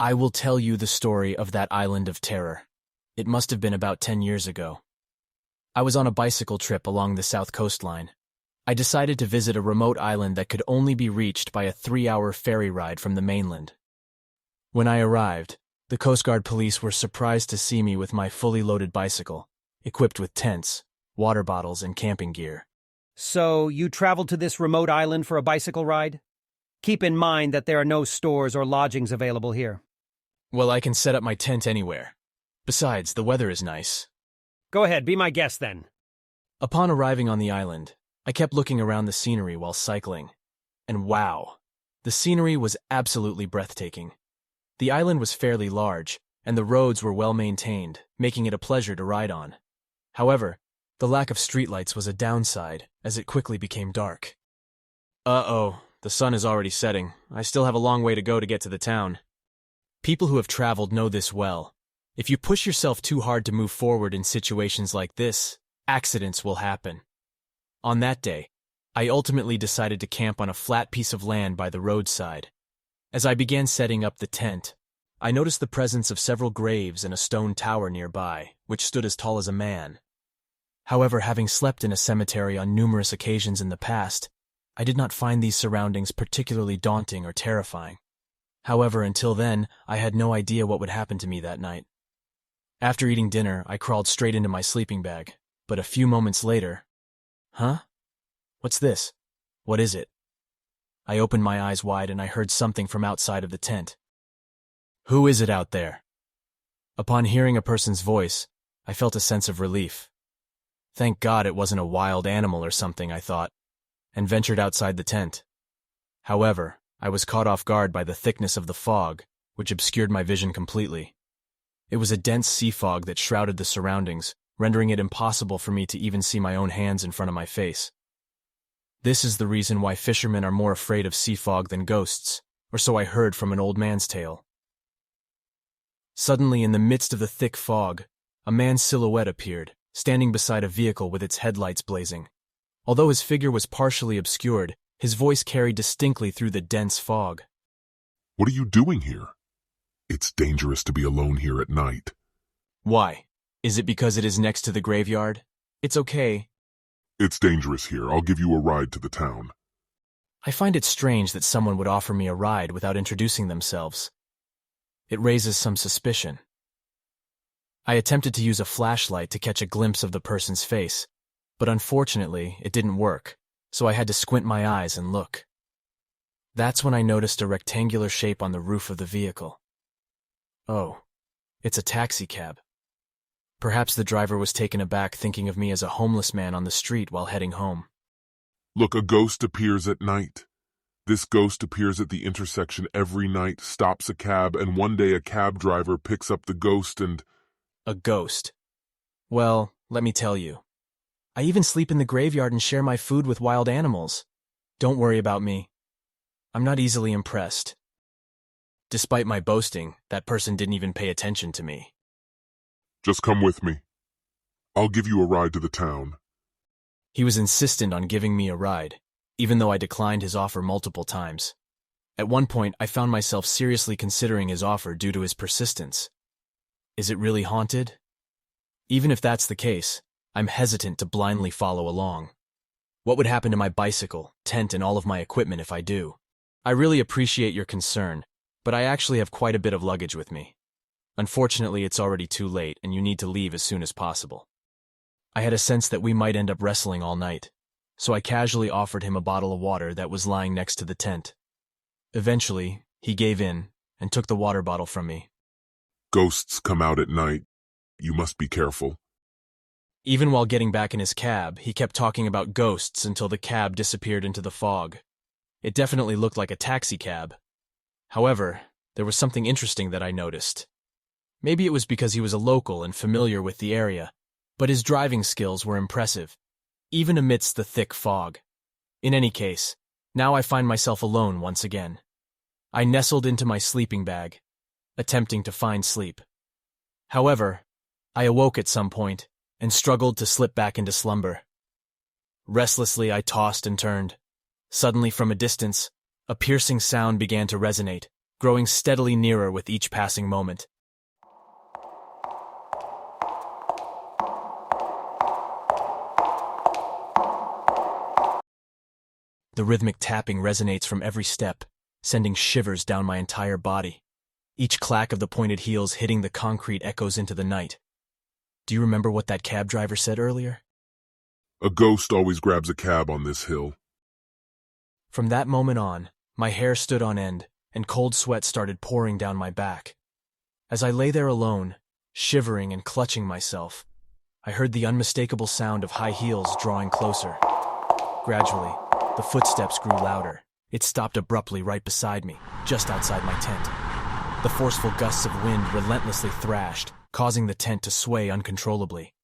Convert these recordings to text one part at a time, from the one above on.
I will tell you the story of that island of terror. It must have been about 10 years ago. I was on a bicycle trip along the south coastline. I decided to visit a remote island that could only be reached by a 3-hour ferry ride from the mainland. When I arrived, the Coast Guard police were surprised to see me with my fully loaded bicycle, equipped with tents, water bottles, and camping gear. So, you traveled to this remote island for a bicycle ride? Keep in mind that there are no stores or lodgings available here. Well, I can set up my tent anywhere. Besides, the weather is nice. Go ahead, be my guest then. Upon arriving on the island, I kept looking around the scenery while cycling. And wow, the scenery was absolutely breathtaking. The island was fairly large, and the roads were well maintained, making it a pleasure to ride on. However, the lack of streetlights was a downside, as it quickly became dark. Uh-oh, the sun is already setting. I still have a long way to go to get to the town. People who have traveled know this well. If you push yourself too hard to move forward in situations like this, accidents will happen. On that day, I ultimately decided to camp on a flat piece of land by the roadside. As I began setting up the tent, I noticed the presence of several graves and a stone tower nearby, which stood as tall as a man. However, having slept in a cemetery on numerous occasions in the past, I did not find these surroundings particularly daunting or terrifying. However, until then, I had no idea what would happen to me that night. After eating dinner, I crawled straight into my sleeping bag, but a few moments later... Huh? What's this? What is it? I opened my eyes wide and I heard something from outside of the tent. Who is it out there? Upon hearing a person's voice, I felt a sense of relief. Thank God it wasn't a wild animal or something, I thought, and ventured outside the tent. However, I was caught off guard by the thickness of the fog, which obscured my vision completely. It was a dense sea fog that shrouded the surroundings, rendering it impossible for me to even see my own hands in front of my face. This is the reason why fishermen are more afraid of sea fog than ghosts, or so I heard from an old man's tale. Suddenly, in the midst of the thick fog, a man's silhouette appeared, standing beside a vehicle with its headlights blazing. Although his figure was partially obscured, his voice carried distinctly through the dense fog. What are you doing here? It's dangerous to be alone here at night. Why? Is it because it is next to the graveyard? It's okay. It's dangerous here. I'll give you a ride to the town. I find it strange that someone would offer me a ride without introducing themselves. It raises some suspicion. I attempted to use a flashlight to catch a glimpse of the person's face, but unfortunately, it didn't work, so I had to squint my eyes and look. That's when I noticed a rectangular shape on the roof of the vehicle. Oh, it's a taxi cab. Perhaps the driver was taken aback thinking of me as a homeless man on the street while heading home. Look, a ghost appears at night. This ghost appears at the intersection every night, stops a cab, and one day a cab driver picks up the ghost and... A ghost. Well, let me tell you. I even sleep in the graveyard and share my food with wild animals. Don't worry about me. I'm not easily impressed. Despite my boasting, that person didn't even pay attention to me. Just come with me. I'll give you a ride to the town. He was insistent on giving me a ride, even though I declined his offer multiple times. At one point, I found myself seriously considering his offer due to his persistence. Is it really haunted? Even if that's the case, I'm hesitant to blindly follow along. What would happen to my bicycle, tent, and all of my equipment if I do? I really appreciate your concern, but I actually have quite a bit of luggage with me. Unfortunately, it's already too late, and you need to leave as soon as possible. I had a sense that we might end up wrestling all night, so I casually offered him a bottle of water that was lying next to the tent. Eventually, he gave in and took the water bottle from me. Ghosts come out at night. You must be careful. Even while getting back in his cab, he kept talking about ghosts until the cab disappeared into the fog. It definitely looked like a taxi cab. However, there was something interesting that I noticed. Maybe it was because he was a local and familiar with the area, but his driving skills were impressive, even amidst the thick fog. In any case, now I find myself alone once again. I nestled into my sleeping bag, attempting to find sleep. However, I awoke at some point and struggled to slip back into slumber. Restlessly, I tossed and turned. Suddenly, from a distance, a piercing sound began to resonate, growing steadily nearer with each passing moment. The rhythmic tapping resonates from every step, sending shivers down my entire body. Each clack of the pointed heels hitting the concrete echoes into the night. Do you remember what that cab driver said earlier? A ghost always grabs a cab on this hill. From that moment on, my hair stood on end, and cold sweat started pouring down my back. As I lay there alone, shivering and clutching myself, I heard the unmistakable sound of high heels drawing closer. Gradually, the footsteps grew louder. It stopped abruptly right beside me, just outside my tent. The forceful gusts of wind relentlessly thrashed, causing the tent to sway uncontrollably.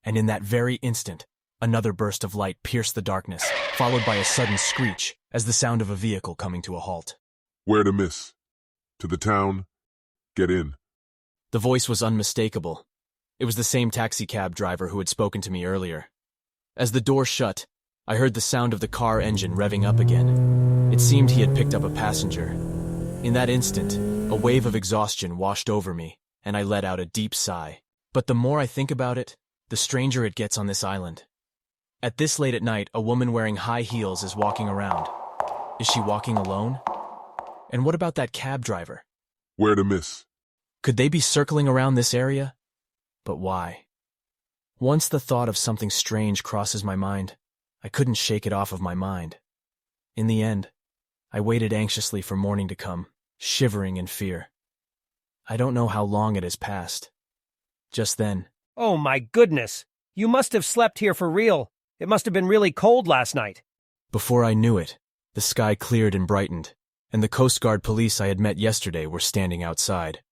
And in that very instant, another burst of light pierced the darkness, followed by a sudden screech as the sound of a vehicle coming to a halt. Where to miss? To the town? Get in. The voice was unmistakable. It was the same taxicab driver who had spoken to me earlier. As the door shut, I heard the sound of the car engine revving up again. It seemed he had picked up a passenger. In that instant, a wave of exhaustion washed over me, and I let out a deep sigh. But the more I think about it, the stranger it gets on this island. At this late at night, a woman wearing high heels is walking around. Is she walking alone? And what about that cab driver? Where to miss? Could they be circling around this area? But why? Once the thought of something strange crosses my mind, I couldn't shake it off of my mind. In the end, I waited anxiously for morning to come, shivering in fear. I don't know how long it has passed. Just then, Oh my goodness! You must have slept here for real. It must have been really cold last night. before I knew it, the sky cleared and brightened, and the Coast Guard police I had met yesterday were standing outside.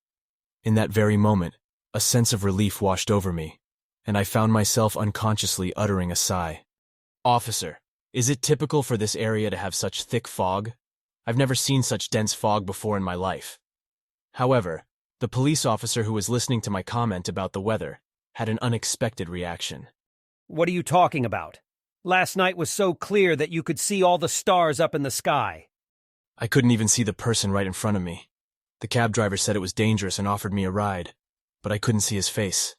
In that very moment, a sense of relief washed over me, and I found myself unconsciously uttering a sigh. Officer, is it typical for this area to have such thick fog? I've never seen such dense fog before in my life. However, the police officer who was listening to my comment about the weather had an unexpected reaction. What are you talking about? Last night was so clear that you could see all the stars up in the sky. I couldn't even see the person right in front of me. The cab driver said it was dangerous and offered me a ride, but I couldn't see his face.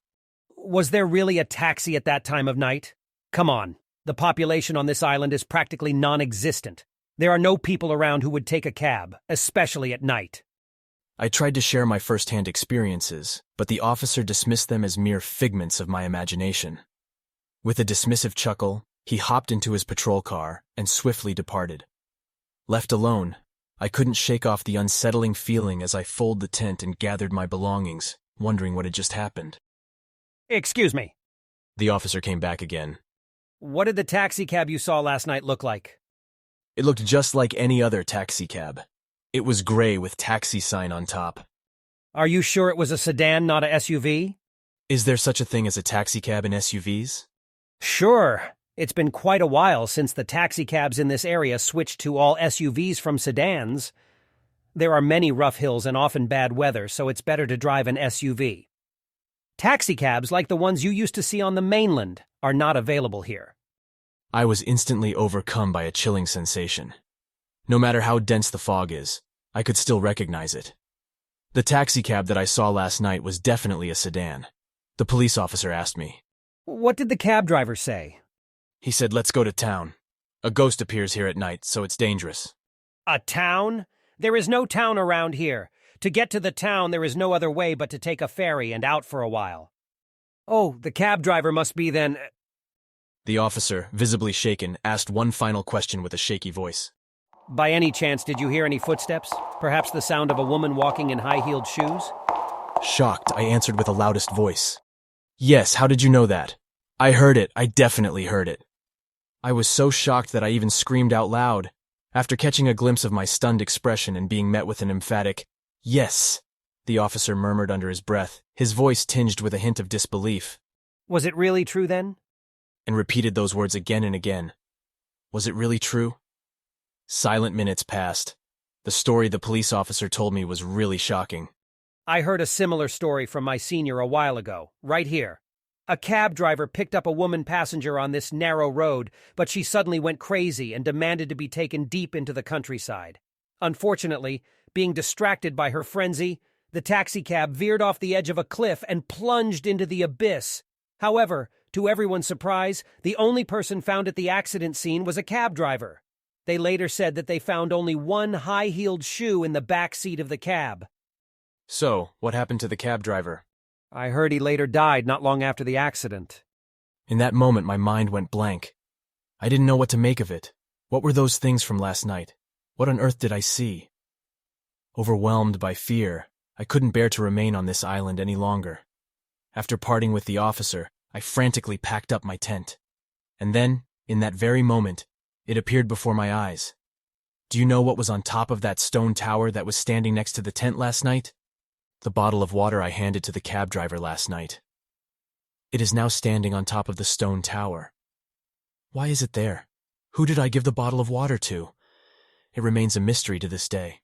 Was there really a taxi at that time of night? Come on, the population on this island is practically non-existent. There are no people around who would take a cab, especially at night. I tried to share my first-hand experiences, but the officer dismissed them as mere figments of my imagination. With a dismissive chuckle, he hopped into his patrol car and swiftly departed. Left alone, I couldn't shake off the unsettling feeling as I folded the tent and gathered my belongings, wondering what had just happened. Excuse me. The officer came back again. What did the taxicab you saw last night look like? It looked just like any other taxicab. It was gray with taxi sign on top. Are you sure it was a sedan, not a SUV? Is there such a thing as a taxicab in SUVs? Sure. It's been quite a while since the taxicabs in this area switched to all SUVs from sedans. There are many rough hills and often bad weather, so it's better to drive an SUV. Taxicabs like the ones you used to see on the mainland are not available here. I was instantly overcome by a chilling sensation. No matter how dense the fog is, I could still recognize it. The taxicab that I saw last night was definitely a sedan. The police officer asked me. What did the cab driver say? He said, "Let's go to town. A ghost appears here at night, so it's dangerous." A town? There is no town around here. To get to the town, there is no other way but to take a ferry and out for a while. Oh, the cab driver must be then... The officer, visibly shaken, asked one final question with a shaky voice. By any chance, did you hear any footsteps? Perhaps the sound of a woman walking in high-heeled shoes? Shocked, I answered with a loudest voice. Yes, how did you know that? I heard it. I definitely heard it. I was so shocked that I even screamed out loud, after catching a glimpse of my stunned expression and being met with an emphatic, "Yes," the officer murmured under his breath, his voice tinged with a hint of disbelief. Was it really true then? And repeated those words again and again. Was it really true? Silent minutes passed. The story the police officer told me was really shocking. I heard a similar story from my senior a while ago, right here. A cab driver picked up a woman passenger on this narrow road, but she suddenly went crazy and demanded to be taken deep into the countryside. Unfortunately, Being distracted by her frenzy, the taxicab veered off the edge of a cliff and plunged into the abyss. However, to everyone's surprise, the only person found at the accident scene was a cab driver. They later said that they found only one high-heeled shoe in the back seat of the cab. So, what happened to the cab driver? I heard he later died not long after the accident. In that moment, my mind went blank. I didn't know what to make of it. What were those things from last night? What on earth did I see? Overwhelmed by fear, I couldn't bear to remain on this island any longer. After parting with the officer, I frantically packed up my tent. And then, in that very moment, it appeared before my eyes. Do you know what was on top of that stone tower that was standing next to the tent last night? The bottle of water I handed to the cab driver last night. It is now standing on top of the stone tower. Why is it there? Who did I give the bottle of water to? It remains a mystery to this day.